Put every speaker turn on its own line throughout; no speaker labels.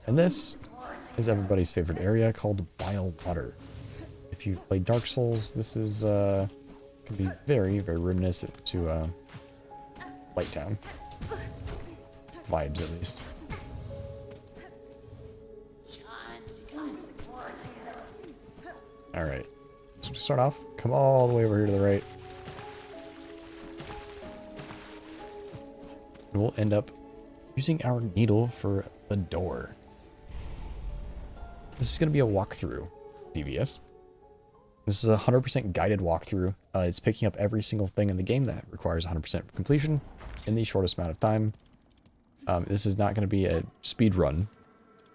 And this is everybody's favorite area called Bilewater. If you've played Dark Souls, this is can be very, very reminiscent to Lighttown. Vibes, at least. Alright. So to start off, come all the way over here to the right. And we'll end up using our needle for the door. This is going to be a walkthrough, DVS. This is a 100% guided walkthrough. It's picking up every single thing in the game that requires 100% completion in the shortest amount of time. This is not going to be a speed run,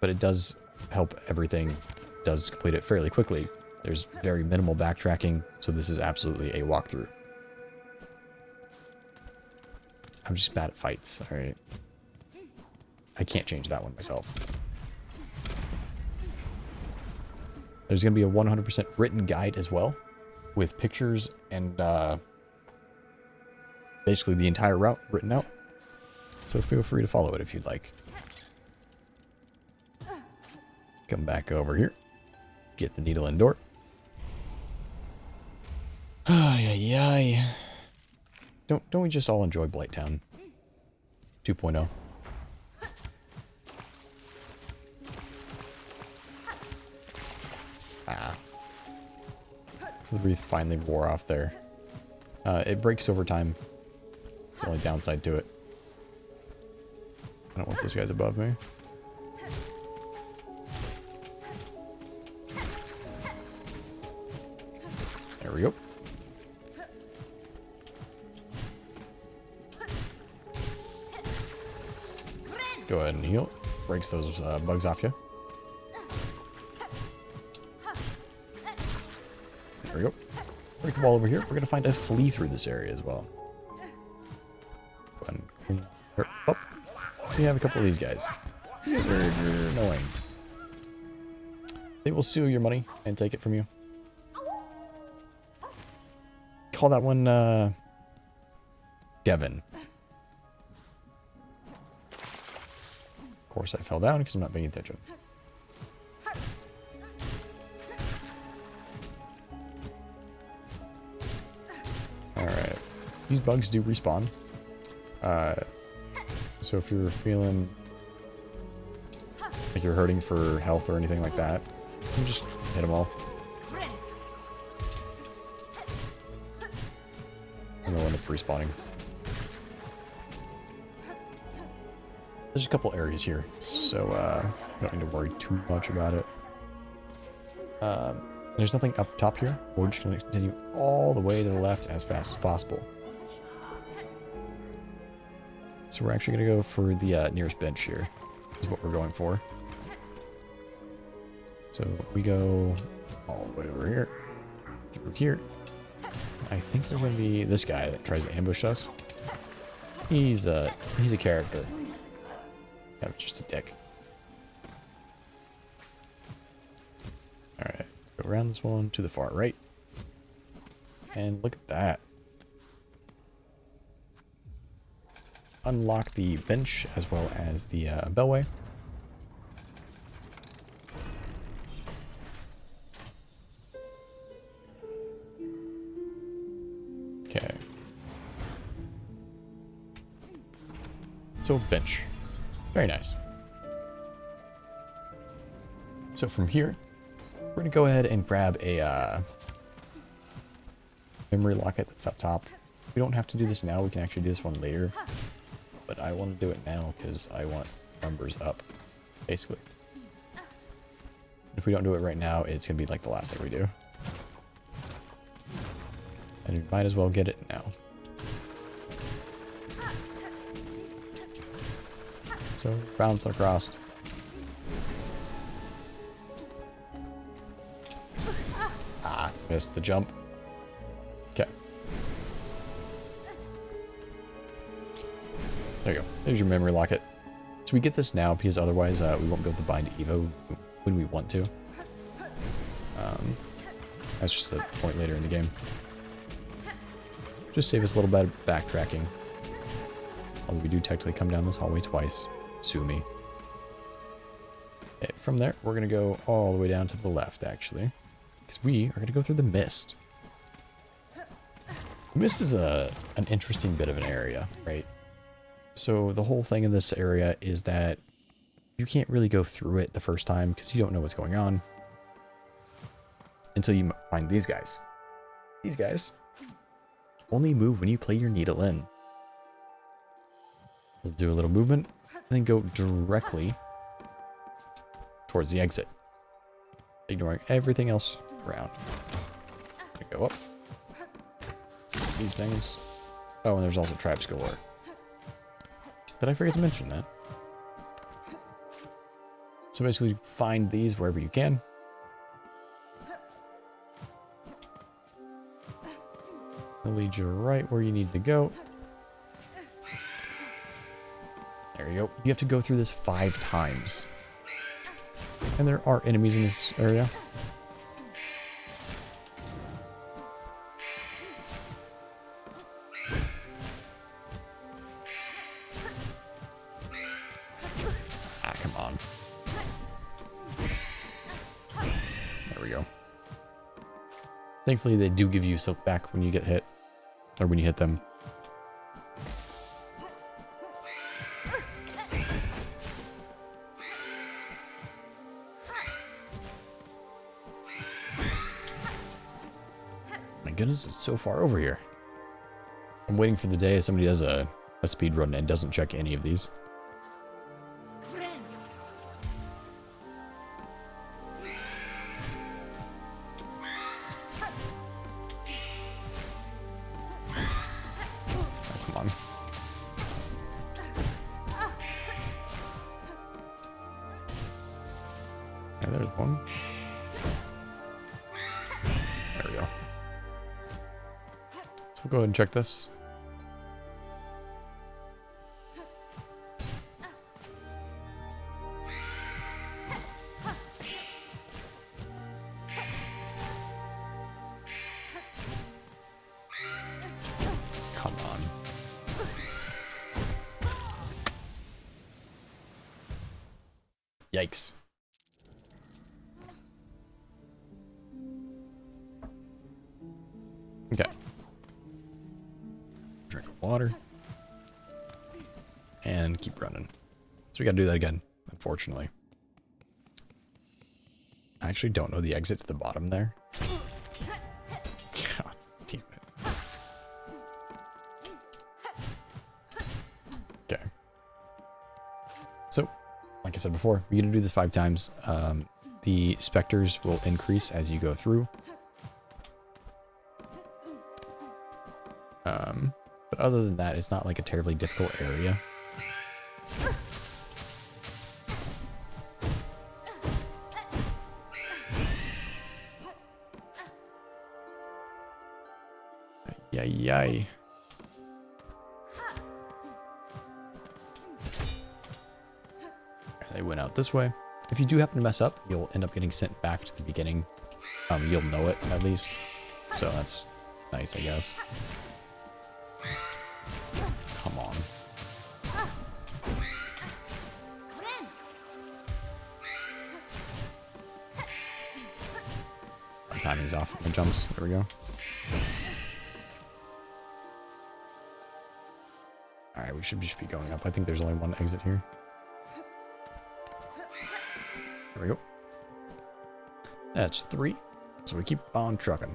but it does help everything, does complete it fairly quickly. There's very minimal backtracking, so this is absolutely a walkthrough. I'm just bad at fights, alright? I can't change that one myself. There's going to be a 100% written guide as well, with pictures and basically the entire route written out. So feel free to follow it if you'd like. Come back over here. Get the needle and door. Ay, ay, ay. Don't we just all enjoy Blighttown 2.0? Ah. So the wreath finally wore off there. It breaks over time. It's the only downside to it. I don't want those guys above me. There we go. Go ahead and heal. Breaks those bugs off you. There we go. Break the wall over here. We're going to find a flea through this area as well. Go ahead and clean her up. We have a couple of these guys. These guys are annoying. They will steal your money and take it from you. Call that one Devin. Of course I fell down because I'm not paying attention. Alright. These bugs do respawn. So if you're feeling like you're hurting for health or anything like that, you can just hit them all. And they'll end up respawning. There's a couple areas here, so you don't need to worry too much about it. There's nothing up top here. We're just going to continue all the way to the left as fast as possible. So we're actually going to go for the nearest bench here, is what we're going for. So we go all the way over here, through here. I think there's going to be this guy that tries to ambush us. He's a character. Yeah, just a dick. Alright, go around this one to the far right. And look at that. Unlock the bench as well as the bellway. Okay. So bench. Very nice. So from here, we're going to go ahead and grab a memory locket that's up top. We don't have to do this now. We can actually do this one later. But I want to do it now because I want numbers up, basically. If we don't do it right now, it's going to be like the last thing we do. And we might as well get it now. So, bounce across. Ah, missed the jump. Okay. There you go. There's your memory locket. So we get this now because otherwise we won't be able to bind Evo when we want to. That's just a point later in the game. Just save us a little bit of backtracking. Although we do technically come down this hallway twice. Sue me. From there, we're going to go all the way down to the left, actually. Because we are going to go through the mist. The mist is an interesting bit of an area, right? So the whole thing in this area is that you can't really go through it the first time because you don't know what's going on until you find these guys. These guys only move when you play your needle in. We'll do a little movement and then go directly towards the exit, ignoring everything else around. Go up. These things. Oh, and there's also traps galore. Did I forget to mention that? So basically, find these wherever you can. They'll lead you right where you need to go. There you go. You have to go through this 5 times. And there are enemies in this area. Ah, come on. There we go. Thankfully, they do give you silk back when you get hit. Or when you hit them. My goodness, it's so far over here. I'm waiting for the day somebody does a speed run and doesn't check any of these. There's one. There we go. So we'll go ahead and check this. Come on. Yikes. Okay. Drink of water. And keep running. So we gotta do that again, unfortunately. I actually don't know the exit to the bottom there. God damn it. Okay. So, like I said before, we're gonna do this 5 times. The specters will increase as you go through. But other than that, it's not like a terribly difficult area. Yay. They went out this way. If you do happen to mess up, you'll end up getting sent back to the beginning. You'll know it, at least. So that's nice, I guess. Come on. My timing's off when it jumps. There we go. Alright, we should just be going up. I think there's only one exit here. There we go. That's 3. So we keep on trucking.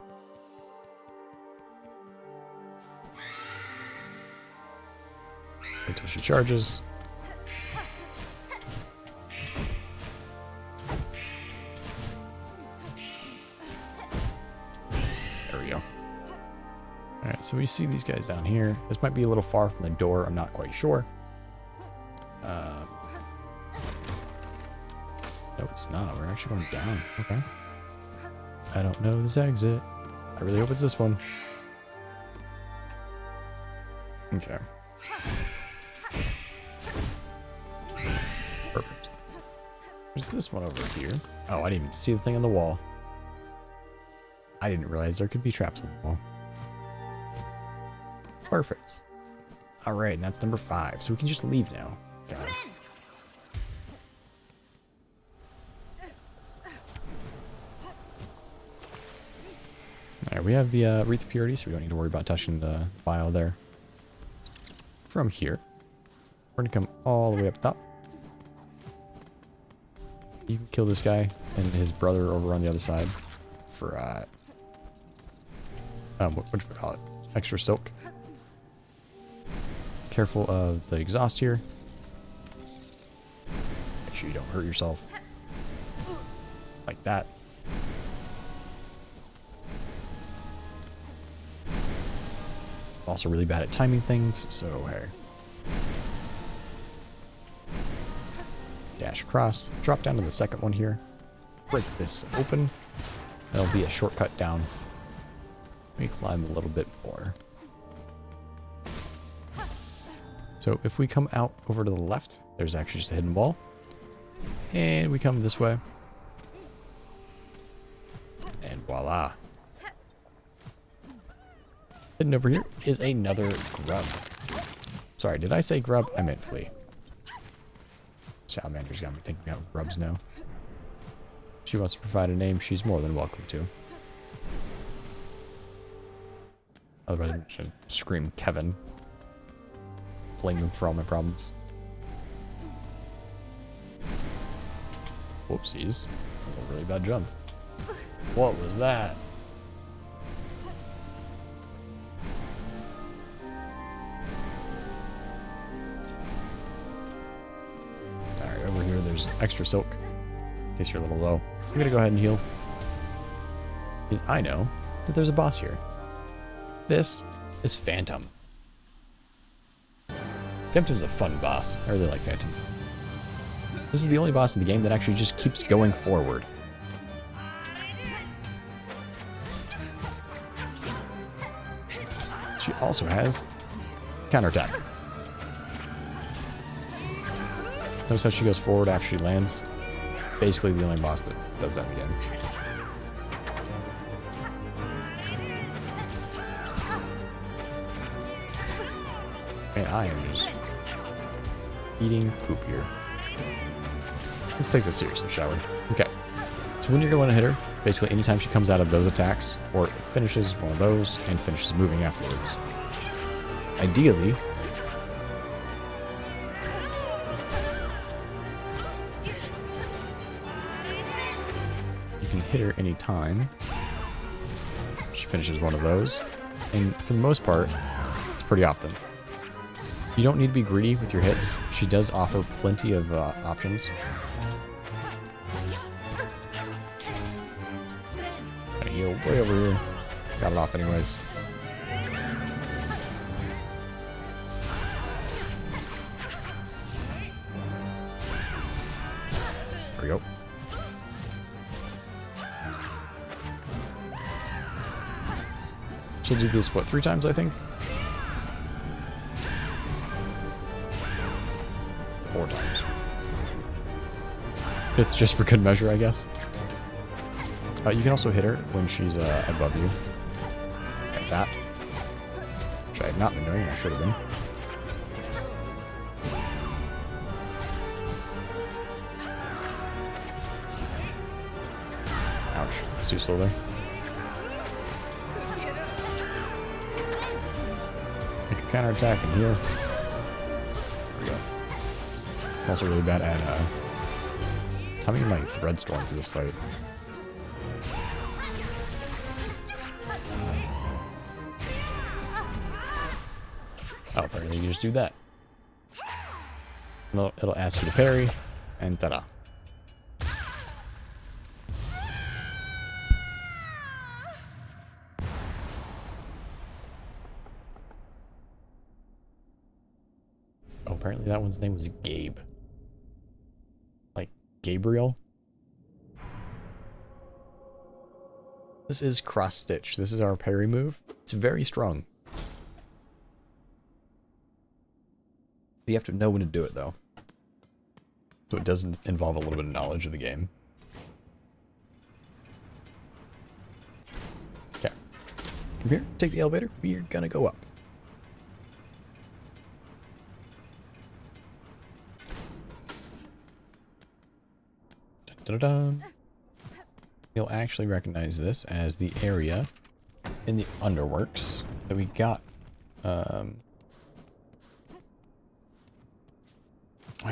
Wait till she charges. There we go. Alright, so we see these guys down here. This might be a little far from the door. I'm not quite sure. No, it's not. We're actually going down. Okay. I don't know this exit. I really hope it's this one. Okay. Perfect. There's this one over here. Oh, I didn't even see the thing on the wall. I didn't realize there could be traps on the wall. Perfect. Alright, and that's number 5. So we can just leave now, guys. we have the wreath of purity, so we don't need to worry about touching the vial there. From here, we're gonna come all the way up top. You can kill this guy and his brother over on the other side for what do we call it? Extra silk. Careful of the exhaust here. Make sure you don't hurt yourself. Like that. Also really bad at timing things, so hey. Dash across. Drop down to the second one here. Break this open. That'll be a shortcut down. Let me climb a little bit more. So if we come out over to the left, there's actually just a hidden wall. And we come this way. And voila. Hidden over here is another grub. Sorry, did I say grub? I meant flea. Salamander's got me thinking about grubs now. If she wants to provide a name, she's more than welcome to. Otherwise, I should scream Kevin. Blame him for all my problems. Whoopsies. That was a really bad jump. What was that? Alright, over here there's extra silk. In case you're a little low. I'm gonna go ahead and heal. Because I know that there's a boss here. This is Phantom. Phantom's a fun boss. I really like Phantom. This is the only boss in the game that actually just keeps going forward. She also has counterattack. Notice how she goes forward after she lands. Basically the only boss that does that in the game. And I am just eating poop here. Let's take this seriously, shall we? Okay. So when you're going to hit her, basically anytime she comes out of those attacks, or finishes one of those, and finishes moving afterwards. Ideally, you can hit her anytime she finishes one of those. And for the most part, it's pretty often. You don't need to be greedy with your hits. She does offer plenty of options. Gotta heal way over here. Got it off anyways. There we go. She'll do this, what, 3 times, I think? 4 times. 5th just for good measure, I guess. You can also hit her when she's above you. Like that. Which I have not been doing, I should have been. Ouch. It's too slow there. Make a counterattack and heal. There we go. I'm also really bad at timing my thread storm for this fight. Oh, apparently you just do that. No, it'll ask you to parry, and ta-da. Oh, apparently that one's name was Gabe. Like Gabriel. This is cross stitch. This is our parry move. It's very strong. You have to know when to do it, though. So it doesn't involve a little bit of knowledge of the game. Okay. From here, take the elevator. We're gonna go up. Dun, dun, dun. You'll actually recognize this as the area in the underworks that we got, I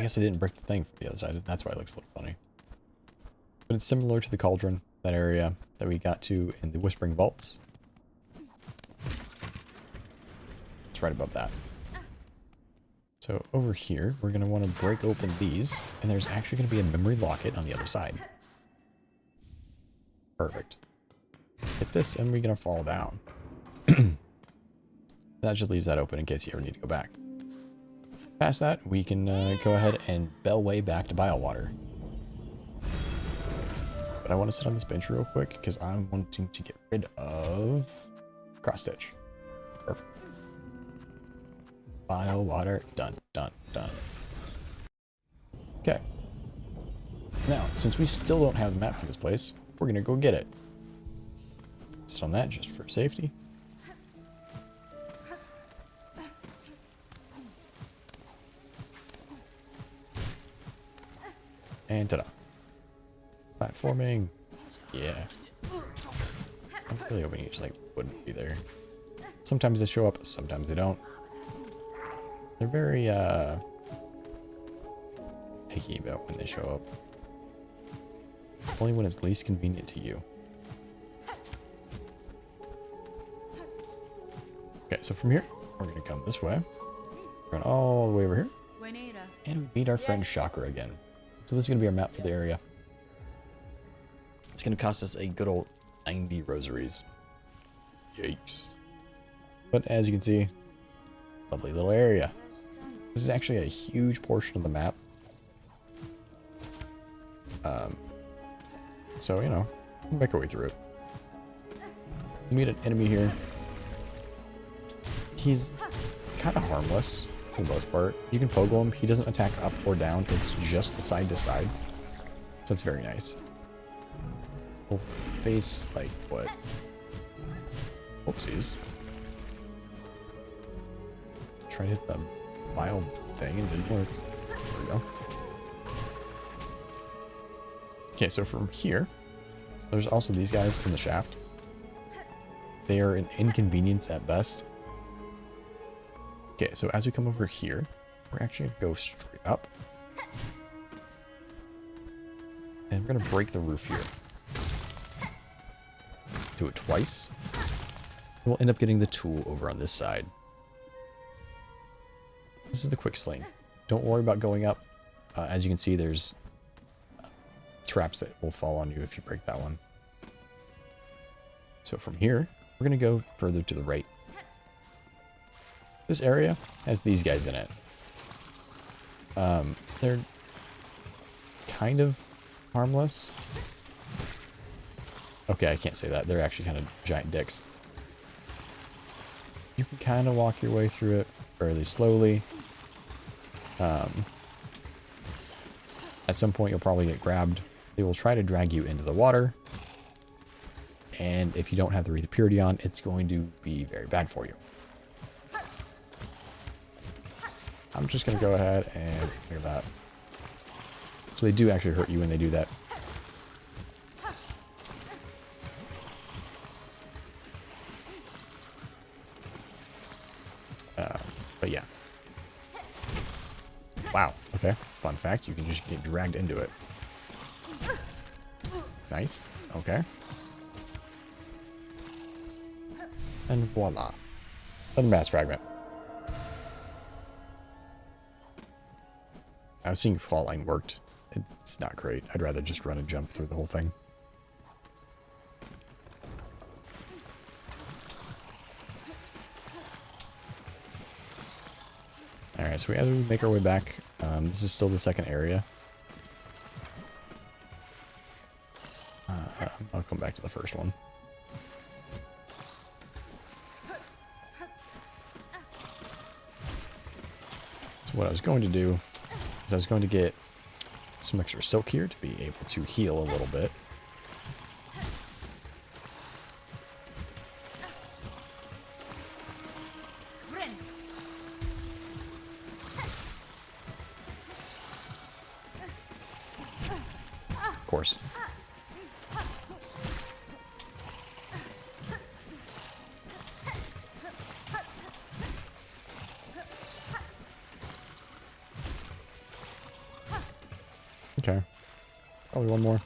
guess I didn't break the thing from the other side. That's why it looks a little funny. But it's similar to the cauldron, that area that we got to in the Whispering Vaults. It's right above that. So over here, we're going to want to break open these, and there's actually going to be a memory locket on the other side. Perfect. Hit this, and we're going to fall down. That just leaves that open in case you ever need to go back. Past that, we can go ahead and bell way back to Bilewater. But I want to sit on this bench real quick, because I'm wanting to get rid of cross stitch. Perfect. Bilewater, done, done, done. Okay. Now, since we still don't have the map for this place, we're going to go get it. Sit on that just for safety. And ta-da. Platforming. Yeah. I'm really hoping you just like wouldn't be there. Sometimes they show up, sometimes they don't. They're very picky about when they show up. Only when it's least convenient to you. Okay, so from here, we're gonna come this way. We're going all the way over here. And we meet our friend Chakra again. So this is gonna be our map for the area. It's gonna cost us a good old 90 rosaries. Yikes. But as you can see, lovely little area. This is actually a huge portion of the map. So, you know, we'll make our way through it. We'll meet an enemy here. He's kind of harmless for the most part. You can pogo him. He doesn't attack up or down. It's just side to side. So it's very nice. We'll face, like, what? Oopsies. Try to hit the bile thing and it didn't work. There we go. Okay, so from here, there's also these guys in the shaft. They are an inconvenience at best. Okay, so as we come over here, we're actually going to go straight up. And we're going to break the roof here. Do it twice. And we'll end up getting the tool over on this side. This is the quick sling. Don't worry about going up. As you can see, there's traps that will fall on you if you break that one. So from here, we're going to go further to the right. This area has these guys in it. They're kind of harmless. Okay, I can't say that. They're actually kind of giant dicks. You can kind of walk your way through it fairly slowly. At some point, you'll probably get grabbed. They will try to drag you into the water. And if you don't have the Wreath of Purity on, it's going to be very bad for you. I'm just going to go ahead and look at that. So they do actually hurt you when they do that. But yeah. Wow. Okay. Fun fact, you can just get dragged into it. Nice. Okay. And voila. Another mass fragment. I was seeing Claw Line worked. It's not great. I'd rather just run and jump through the whole thing. Alright, so as we make our way back, this is still the second area. I'll come back to the first one. So what I was going to do is I was going to get some extra silk here to be able to heal a little bit. Of course. there. Probably one more.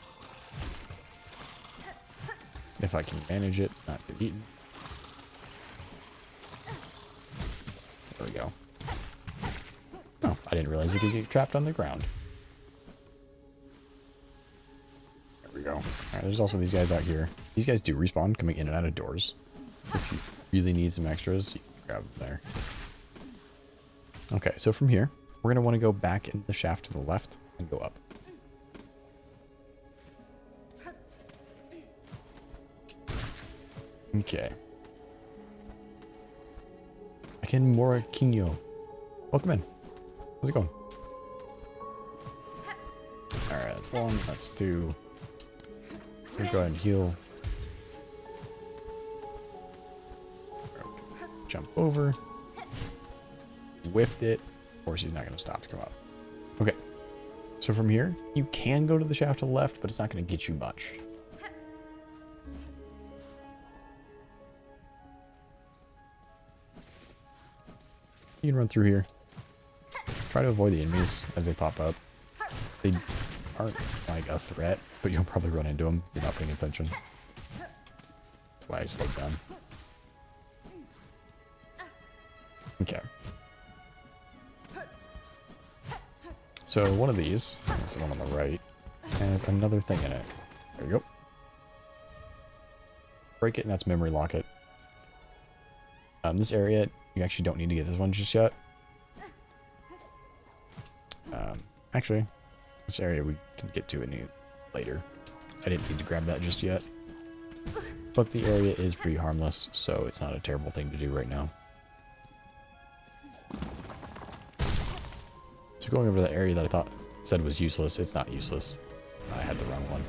If I can manage it, not get eaten. There we go. Oh, I didn't realize you could get trapped on the ground. There we go. Alright, there's also these guys out here. These guys do respawn coming in and out of doors. If you really need some extras, you can grab them there. Okay, so from here, we're going to want to go back into the shaft to the left and go up. Okay. Akin Morakinyo. Welcome in. How's it going? Alright, that's one. That's two. Let's go ahead and heal. Jump over. Whiffed it. Of course, he's not going to stop to come up. Okay. So from here, you can go to the shaft to the left, but it's not going to get you much. You can run through here. Try to avoid the enemies as they pop up. They aren't like a threat, but you'll probably run into them if you're not paying attention. That's why I slowed down. Okay. So one of these, this one on the right, has another thing in it. There you go. Break it, and that's memory locket. This area, you actually don't need to get this one just yet. Actually, this area we can get to it later. I didn't need to grab that just yet. But the area is pretty harmless, so it's not a terrible thing to do right now. So going over to the area that I thought said was useless, it's not useless. I had the wrong one.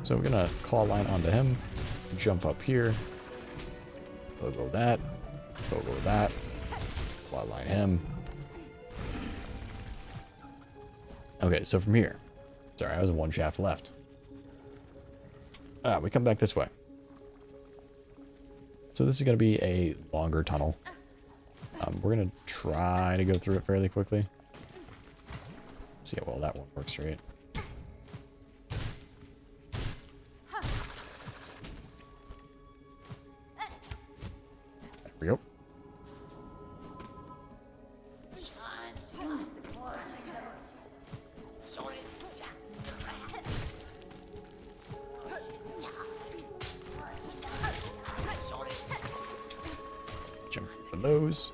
So we're gonna claw line onto him, jump up here, go that, go that, claw line him. Okay, so from here, sorry, I was one shaft left. We come back this way. So this is gonna be a longer tunnel. We're going to try to go through it fairly quickly. See how well that one works, right? There we go. Jump for those.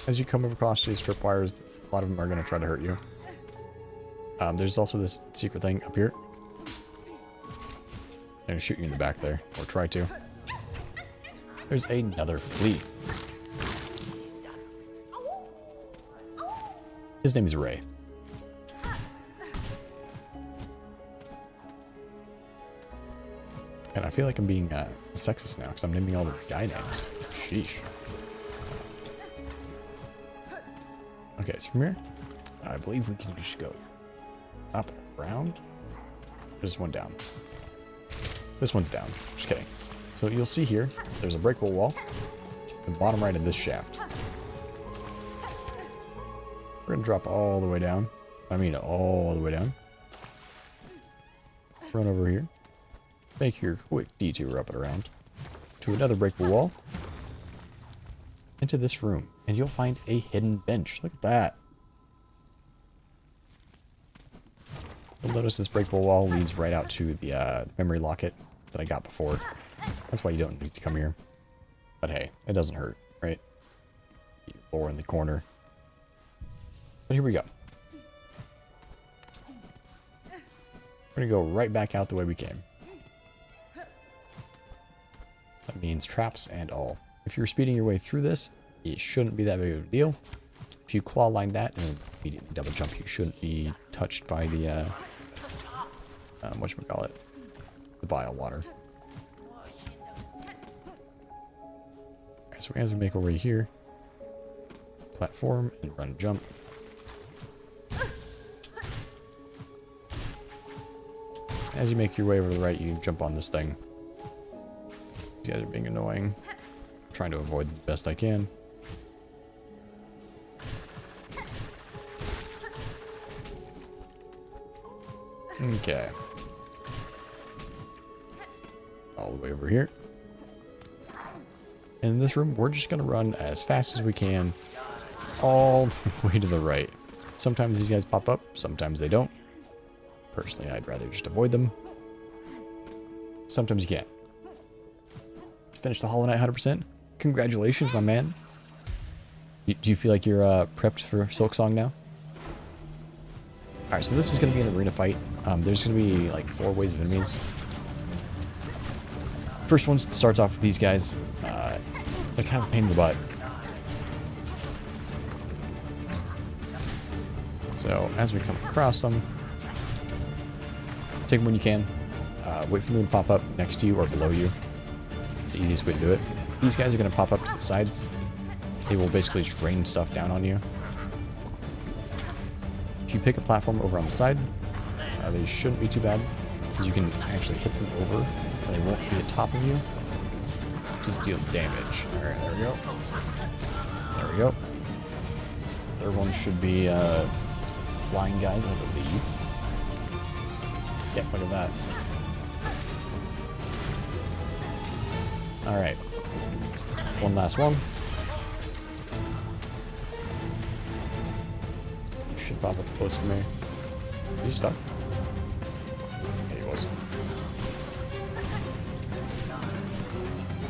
As you come across these tripwires, a lot of them are going to try to hurt you. There's also this secret thing up here. They're going to shoot you in the back there, or try to. There's another flea. His name is Ray. And I feel like I'm being sexist now, because I'm naming all the guy names. Sheesh. Okay, so from here, I believe we can just go up and around. There's one down. This one's down. Just kidding. So you'll see here, there's a breakable wall. The bottom right of this shaft. We're going to drop all the way down. I mean, all the way down. Run over here. Make your quick detour up and around to another breakable wall. Into this room, and you'll find a hidden bench. Look at that. You'll notice this breakable wall leads right out to the memory locket that I got before. That's why you don't need to come here. But hey, it doesn't hurt, right? Or in the corner. But here we go. We're gonna go right back out the way we came. That means traps and all. If you're speeding your way through this, it shouldn't be that big of a deal. If you claw line that and immediately double jump, you shouldn't be touched by the, whatchamacallit, the Bilewater. Alright, so as we make our way here, platform and run and jump. As you make your way over to the right, you jump on this thing. These guys are being annoying. I'm trying to avoid the best I can. Okay. All the way over here. In this room, we're just going to run as fast as we can all the way to the right. Sometimes these guys pop up, sometimes they don't. Personally, I'd rather just avoid them. Sometimes you can't. Finish the Hollow Knight 100%. Congratulations, my man. Do you feel like you're prepped for Silksong now? Alright, so this is going to be an arena fight. There's going to be like 4 waves of enemies. First one starts off with these guys. They're kind of a pain in the butt. So, as we come across them, take them when you can. Wait for them to pop up next to you or below you. It's the easiest way to do it. These guys are going to pop up to the sides. They will basically just rain stuff down on you. If you pick a platform over on the side, they shouldn't be too bad, because you can actually hit them over, and they won't be at top of you to deal damage. Alright, there we go. There we go. The third one should be flying guys, I believe. Yeah, look at that. Alright. One last one. Should pop up close to me. Is he stuck? Yeah, he was.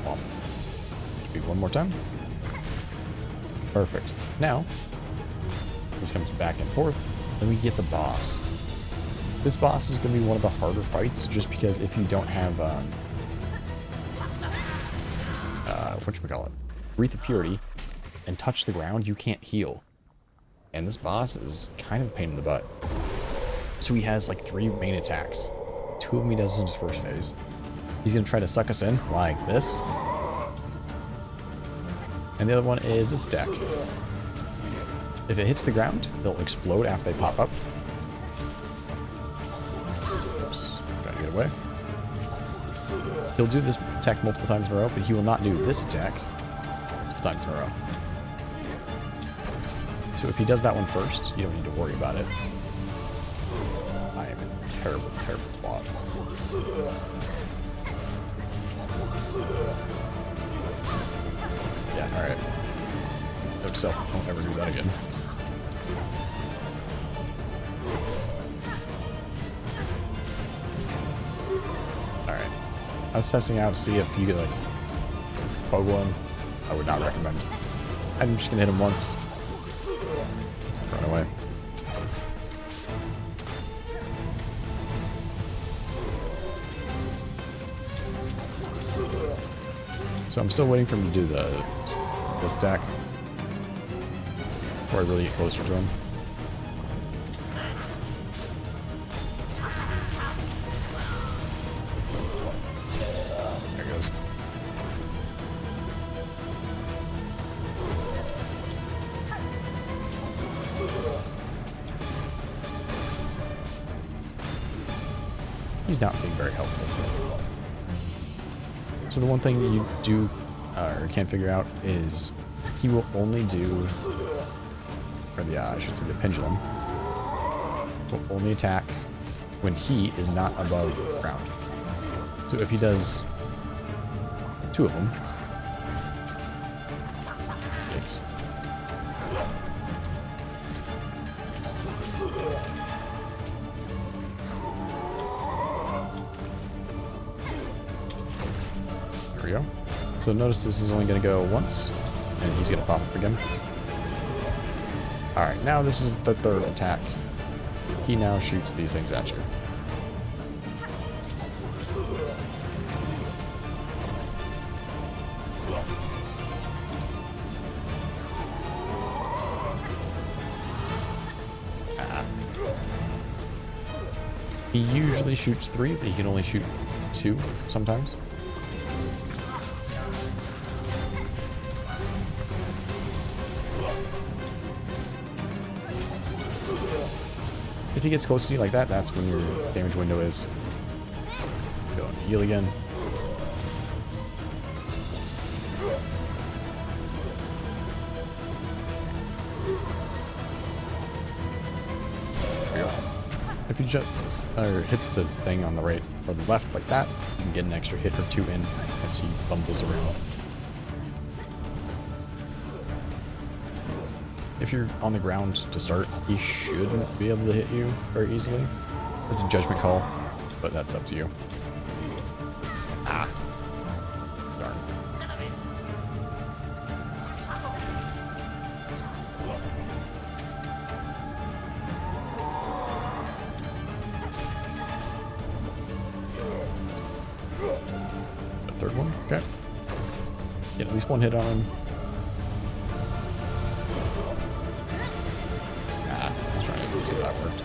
Well, should be one more time. Perfect. Now, this comes back and forth, then we get the boss. This boss is going to be one of the harder fights, just because if you don't have, whatchamacallit, Breathe of Purity, and touch the ground, you can't heal. And this boss is kind of a pain in the butt. So he has like 3 main attacks. 2 of them he does in his first phase. He's going to try to suck us in like this. And the other one is this attack. If it hits the ground, they'll explode after they pop up. Oops, gotta get away. He'll do this attack multiple times in a row, but he will not do this attack multiple times in a row. So if he does that one first, you don't need to worry about it. I am in a terrible, terrible spot. Yeah, alright. Note self, don't ever do that again. Alright. I was testing out to see if you could, like, bug one. I would not recommend. I'm just gonna hit him once. Run away. So I'm still waiting for him to do the stack before I really get closer to him. There he goes. He's not being very helpful. So the one thing that you do, or can't figure out, is he will only do, or the, I should say the pendulum, will only attack when he is not above ground. So if he does 2 of them, yikes. There we go. So notice this is only going to go once, and he's going to pop up again. Alright, now this is the 3rd attack. He now shoots these things at you. He usually shoots 3, but he can only shoot 2 sometimes. If he gets close to you like that, that's when your damage window is. Go and heal again. There we go. If he jumps or hits the thing on the right or the left like that, you can get an extra hit or two in as he bumbles around. If you're on the ground to start, he shouldn't be able to hit you very easily. It's a judgment call, but that's up to you. Ah. Darn. A third one? Okay. Get at least one hit on him. That worked.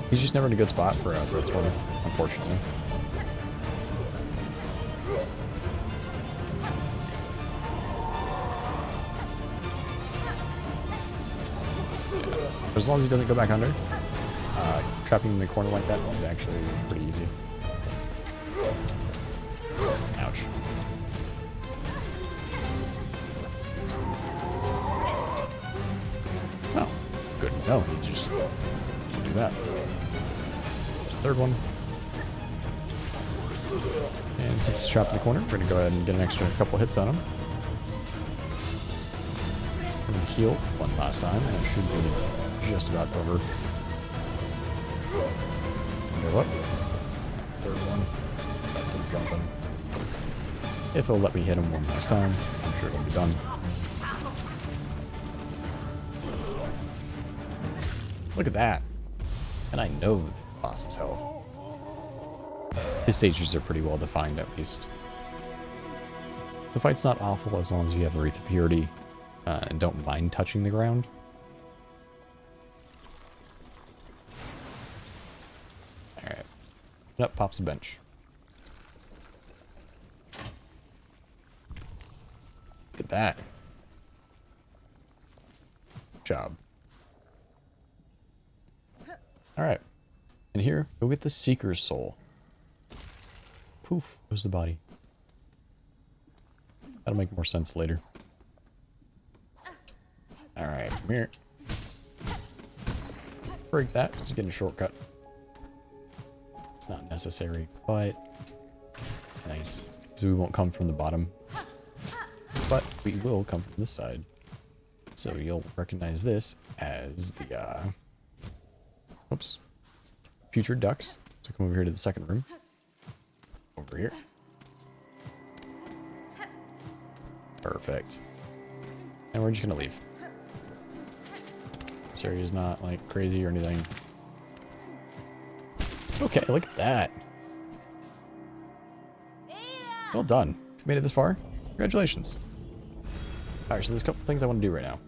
He's just never in a good spot for a threat swimmer, unfortunately. Yeah. As long as he doesn't go back under, trapping him in the corner like that is actually pretty easy. Ouch. Oh, good to know. He just can do that. Third one. And since he's trapped in the corner, we're going to go ahead and get an extra couple hits on him. We're going to heal one last time, and it should be just about over. Go up. Third one. Keep jumping. If it'll let me hit him one last time, I'm sure it'll be done. Look at that. And I know the boss's health. His stages are pretty well defined, at least. The fight's not awful as long as you have Aretha Purity and don't mind touching the ground. Alright. And up pops a bench. Look at that. Good job. Alright. And here, go get the Seeker's Soul. Poof, goes the body. That'll make more sense later. Alright, come here. Break that, just getting a shortcut. It's not necessary, but it's nice. Because we won't come from the bottom. But we will come from this side. So you'll recognize this as the, oops. Future ducks. So come over here to the second room. Over here. Perfect. And we're just gonna leave. This area is not like crazy or anything. Okay, look at that. Well done. If you made it this far, congratulations. Alright, so there's a couple things I want to do right now.